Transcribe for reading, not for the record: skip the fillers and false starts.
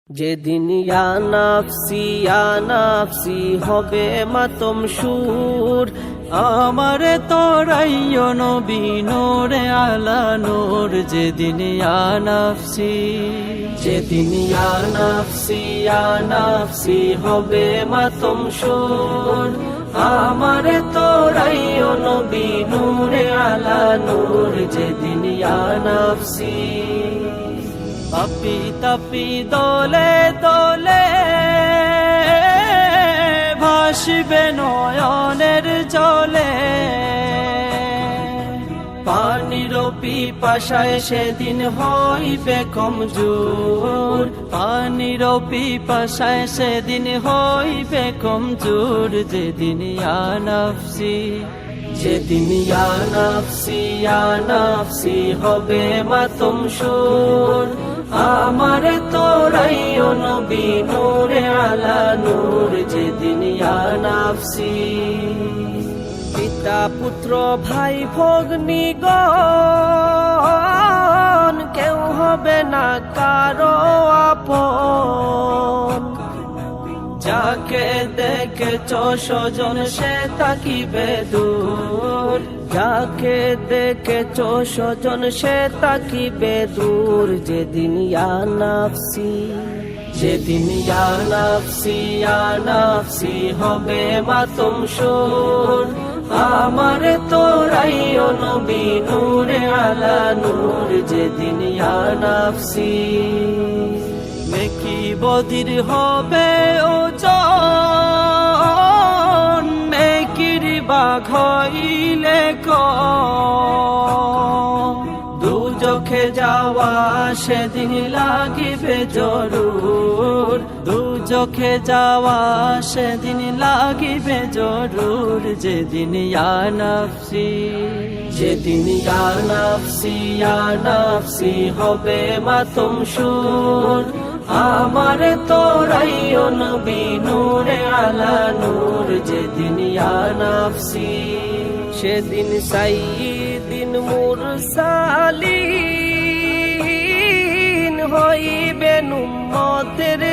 যেদিন ইয়া নাফসি হবে মাতম সুর, আমারে তোরাইও নবী নূরে আলা নূর। যেদিন ইয়া নাফসি, যেদিন ইয়া নাফসি হবে মাতম সুর, আমারে তোরাইও নবী নূরে আলা নূর। যেদিন ইয়া নাফসি, পাপি তাপি দলে দলে ভাসবে নয়নের জলে। পানির পিপাসায় সেদিন হইবে কমজোর, পানির পিপাসায় সেদিন হইবে কমজোর। যেদিন ইয়া নাফসি, যেদিন ইয়া নাফসি হবে মাতম সুর, আমারে তোরাইও নবী নূরে আলা নূর। যেদিন ইয়া নাফসি, পিতা পুত্র ভাই ভগ্নীগণ কেউ হবে না কারো আপন। যাকে দেখেছ স্বজন সে তাকিবে দূর, যাকে দেখেছ স্বজন সে তাকিবে দূর। যেদিন ইয়া নাফসি, যেদিন ইয়া নাফসি হবে মাতম সুর, আমারে তোরাইও নবী নূরে আলা নূর। যেদিন ইয়া নাফসি, নেকি বদির হবে ওজন, নেকির বাঘ হইলে কম। দুজখে যাওয়া সেদিন লাগিবে জরুর, দুজখে যাওয়া সেদিন লাগিবে জরুর। যেদিন ইয়া নাফসি, যেদিন ইয়া নাফসি হবে মাতম সুর, আমারে তোরাইও নবী নূরে আলা নূর। যেদিন ইয়া নাফসি, সেদিন সাইয়্যিদিন মুরসালিন হইবেন উম্মতের